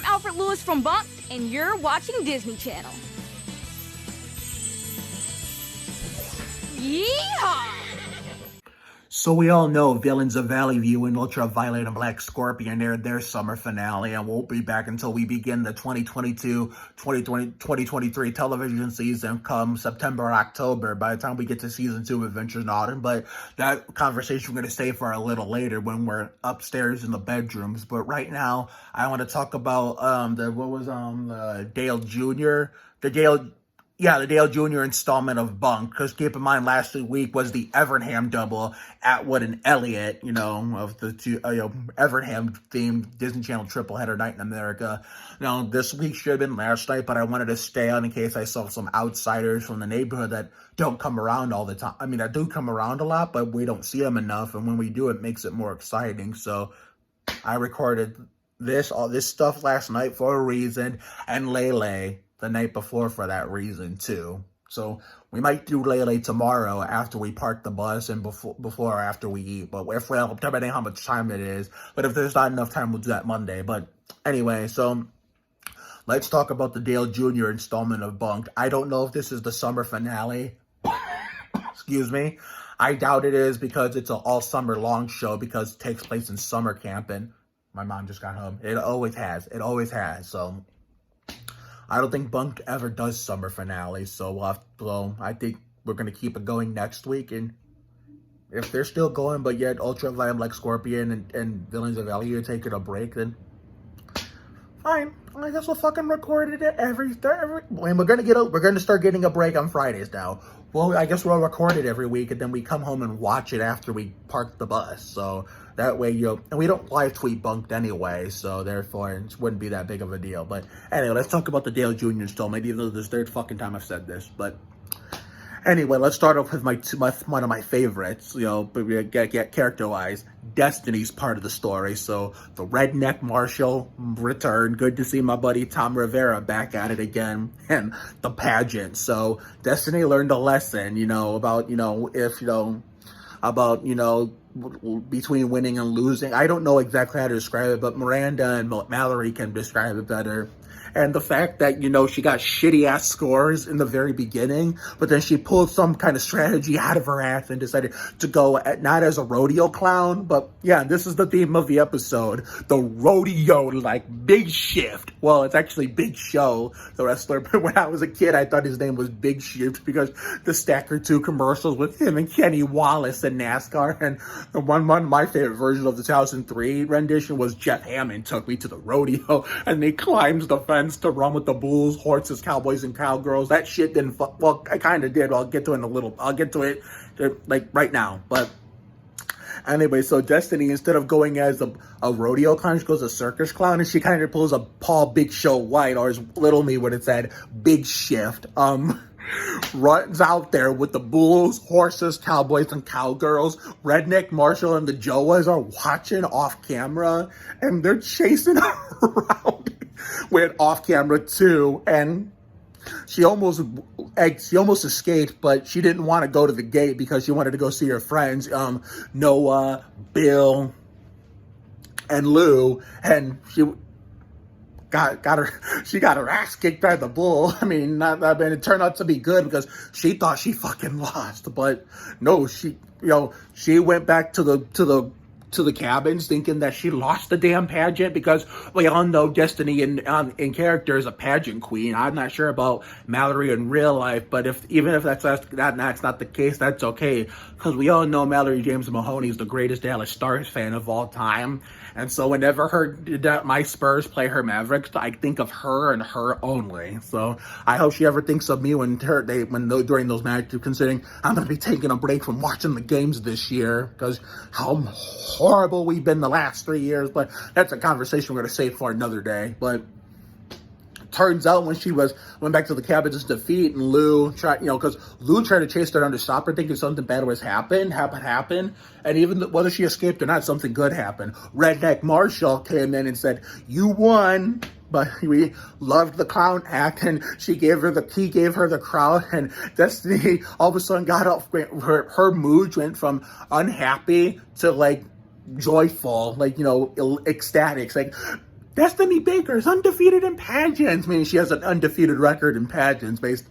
I'm Alfred Lewis from Bunk'd, and you're watching Disney Channel. Yeehaw! So we all know Villains of Valley View and Ultraviolet and Black Scorpion aired their summer finale and won't be back until we begin the 2022-2023 television season come September or October, by the time we get to season 2 of Adventures in Autumn. But that conversation we're going to save for a little later when we're upstairs in the bedrooms. But right now, I want to talk about the Dale Jr., the Dale Jr. installment of Bunk'd, because keep in mind, last week was the Evernham double, Atwood and Elliot, of the two, Evernham-themed Disney Channel Tripleheader Night in America. Now, this week should have been last night, but I wanted to stay on in case I saw some outsiders from the neighborhood that don't come around all the time. I mean, that do come around a lot, but we don't see them enough, and when we do, it makes it more exciting. So I recorded all this stuff last night for a reason, and Lele the night before for that reason too. So we might do Lele tomorrow after we park the bus and before or after we eat. But depending how much time it is. But if there's not enough time, we'll do that Monday. But anyway, so let's talk about the Dale Jr. installment of Bunk'd. I don't know if this is the summer finale. Excuse me. I doubt it is, because it's an all summer long show, because it takes place in summer camp, and my mom just got home. It always has. So I don't think Bunk'd ever does summer finales, so I think we're going to keep it going next week, and if they're still going, but yet Ultraviolet, Black Scorpion, and Villains of Valley are taking a break, then fine. I guess we'll fucking record it every and we're going to start getting a break on Fridays now. Well, I guess we'll record it every week, and then we come home and watch it after we park the bus. So that way, and we don't live tweet Bunk'd anyway, so therefore it wouldn't be that big of a deal. But anyway, let's talk about the Dale Jr. installment, even though this is the third fucking time I've said this. But anyway, let's start off with one of my favorites, get character-wise, Destiny's part of the story. So the redneck Marshall returned. Good to see my buddy Tom Rivera back at it again. And the pageant. So Destiny learned a lesson, between winning and losing. I don't know exactly how to describe it, but Miranda and Mallory can describe it better. And the fact that, she got shitty-ass scores in the very beginning, but then she pulled some kind of strategy out of her ass and decided to go not as a rodeo clown, but yeah, this is the theme of the episode. The rodeo, Big Shift. Well, it's actually Big Show, the wrestler, but when I was a kid, I thought his name was Big Shift because the Stacker 2 commercials with him and Kenny Wallace in NASCAR, and the one of my favorite versions of the 2003 rendition was Jeff Hammond took me to the rodeo, and he climbs the fence to run with the bulls, horses, cowboys, and cowgirls. That shit didn't well, I kind of did. I'll get to it right now. But anyway, so Destiny, instead of going as a rodeo clown, she goes a circus clown, and she kind of pulls a Paul Big Show White, or as Little Me would have said, Big Shift. Runs out there with the bulls, horses, cowboys, and cowgirls. Redneck Marshall and the Joas are watching off camera, and they're chasing her around. Went off camera too, and she almost escaped, but she didn't want to go to the gate because she wanted to go see her friends, Noah, Bill, and Lou, and she got her ass kicked by the bull. I mean, it turned out to be good because she thought she fucking lost, but no, she went back to the cabins thinking that she lost the damn pageant, because we all know Destiny in character is a pageant queen. I'm not sure about Mallory in real life, but even if that's not the case, that's okay, because we all know Mallory James Mahoney is the greatest Dallas Stars fan of all time. And so whenever my Spurs play her Mavericks, I think of her and her only. So I hope she ever thinks of me during those matches, considering I'm going to be taking a break from watching the games this year because how horrible we've been the last 3 years. But that's a conversation we're going to save for another day. But turns out when she went back to the cabin's defeat, and Lou tried to chase her down to stop her, thinking something bad was happened, and even whether she escaped or not, something good happened. Redneck Marshall came in and said, "You won." But we loved the clown act, and he gave her the crowd, and Destiny all of a sudden got off. Her mood went from unhappy to joyful, ecstatic. Destiny Baker is undefeated in pageants. I mean, she has an undefeated record in pageants based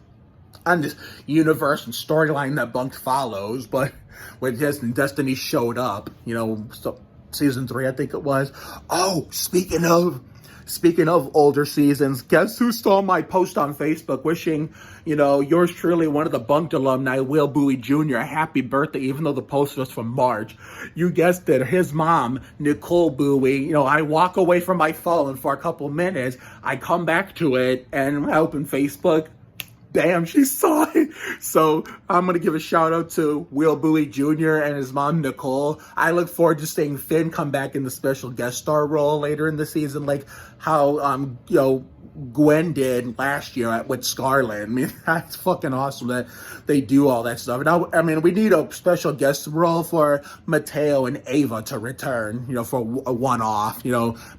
on this universe and storyline that Bunk'd follows. But when Destiny showed up, so season 3, I think it was. Oh, speaking of older seasons, guess who stole my post on Facebook wishing, yours truly, one of the Bunk'd alumni, Will Bowie Jr., a happy birthday, even though the post was from March. You guessed it, his mom, Nicole Bowie. I walk away from my phone for a couple minutes. I come back to it, and I open Facebook. Damn, she saw it. So I'm going to give a shout out to Will Bowie Jr. and his mom, Nicole. I look forward to seeing Finn come back in the special guest star role later in the season, like how, Gwen did last year with Scarlet. I mean, that's fucking awesome that they do all that stuff. Now, I mean, we need a special guest role for Mateo and Ava to return, for a one-off.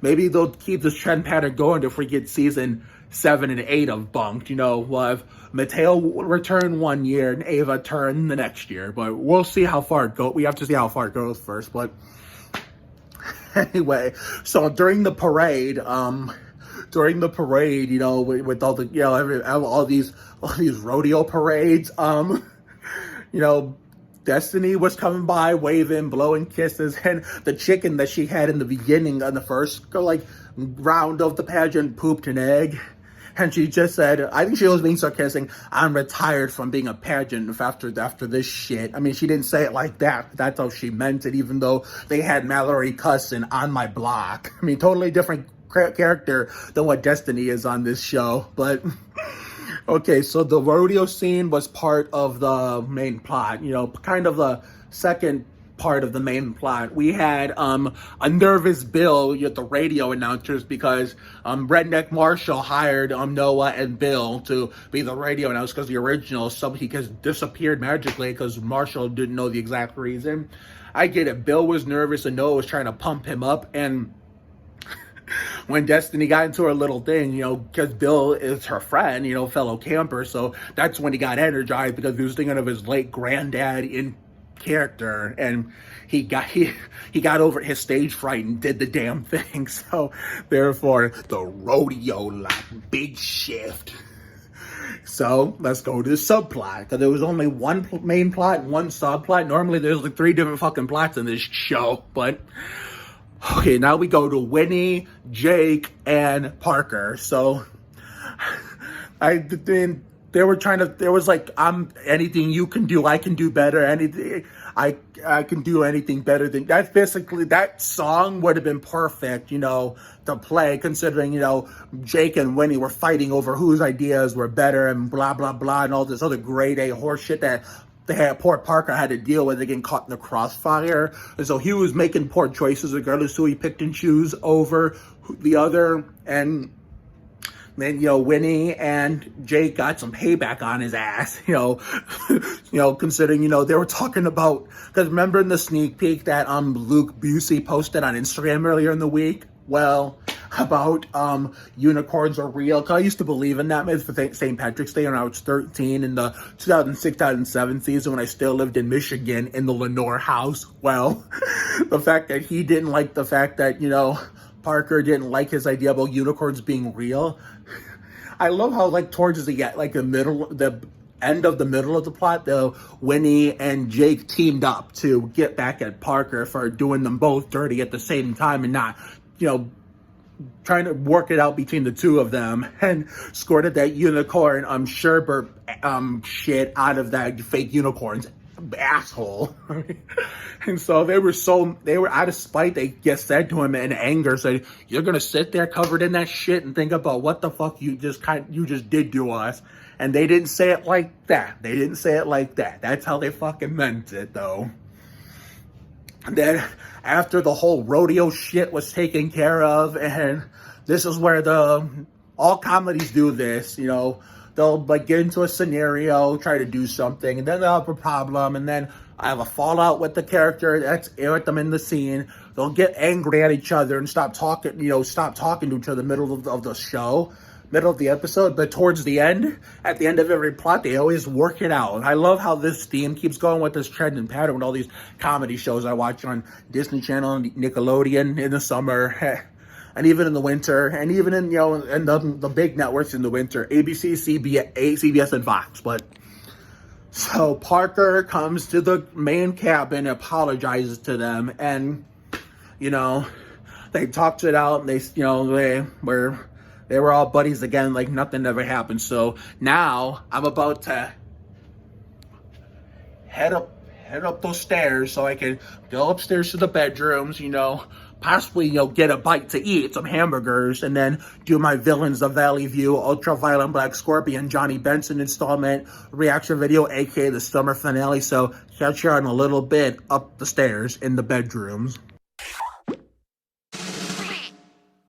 Maybe they'll keep this trend pattern going if we get season 7 and 8 of Bunk'd. We'll have Mateo return 1 year and Ava turn the next year. But we'll see how far it goes. We have to see how far it goes first. But anyway, so during the parade, with all the, all these rodeo parades, Destiny was coming by, waving, blowing kisses, and the chicken that she had in the beginning on the first round of the pageant pooped an egg. And she just said, I think she was being sarcastic, I'm retired from being a pageant after this shit. I mean, she didn't say it like that. That's how she meant it, even though they had Mallory cussing on my block. I mean, totally different character than what Destiny is on this show. But, okay, so the rodeo scene was part of the main plot. Kind of the second part of the main plot. We had a nervous Bill at the radio announcers because Redneck Marshall hired Noah and Bill to be the radio announcers because the original he disappeared magically because Marshall didn't know the exact reason. I get it. Bill was nervous and Noah was trying to pump him up, and when Destiny got into her little thing, because Bill is her friend, fellow camper, so that's when he got energized because he was thinking of his late granddad in character, and he got over his stage fright and did the damn thing. So therefore, the rodeo big shift. So let's go to the subplot, because there was only one main plot and one subplot. Normally there's 3 different fucking plots in this show, but okay, now we go to Winnie, Jake, and Parker. So there was anything you can do, I can do better. Anything, I can do anything better than that's basically, that song would have been perfect, to play, considering, Jake and Winnie were fighting over whose ideas were better and blah, blah, blah, and all this other grade A horseshit that poor Parker had to deal with, getting caught in the crossfire. And so he was making poor choices regardless who he picked and choose over the other. And then, Winnie and Jake got some payback on his ass, considering, they were talking about, because remember in the sneak peek that Luke Busey posted on Instagram earlier in the week? Well, about unicorns are real. Because I used to believe in that myth for St. Patrick's Day when I was 13 in the 2006-2007 season when I still lived in Michigan in the Lenore house. well, the fact that he didn't like the fact that, Parker didn't like his idea about unicorns being real. I love how, towards the end of the middle of the plot, though, Winnie and Jake teamed up to get back at Parker for doing them both dirty at the same time and not, trying to work it out between the two of them, and squirted that unicorn sherbet shit out of that fake unicorn's asshole. And so they were out of spite, they just said to him in anger, said, you're gonna sit there covered in that shit and think about what the fuck you just did to us. And they didn't say it like that. That's how they fucking meant it, though. And then after the whole rodeo shit was taken care of, and this is where all comedies do this, they'll get into a scenario, try to do something, and then they'll have a problem, and then I have a fallout with the character that's with them in the scene. They'll get angry at each other and stop talking to each other in the middle of the show, middle of the episode. But towards the end, at the end of every plot, they always work it out. And I love how this theme keeps going with this trend and pattern with all these comedy shows I watch on Disney Channel and Nickelodeon in the summer. and even in the winter, and even in, in the big networks in the winter, ABC, CBS, and Fox. But so Parker comes to the main cabin, apologizes to them, and they talked it out, and they were all buddies again, like nothing ever happened. So now I'm about to head up those stairs so I can go upstairs to the bedrooms, possibly, get a bite to eat, some hamburgers, and then do my Villains of Valley View, Ultraviolet Black Scorpion, Johnny Benson installment reaction video, aka the summer finale. So catch you on a little bit up the stairs in the bedrooms.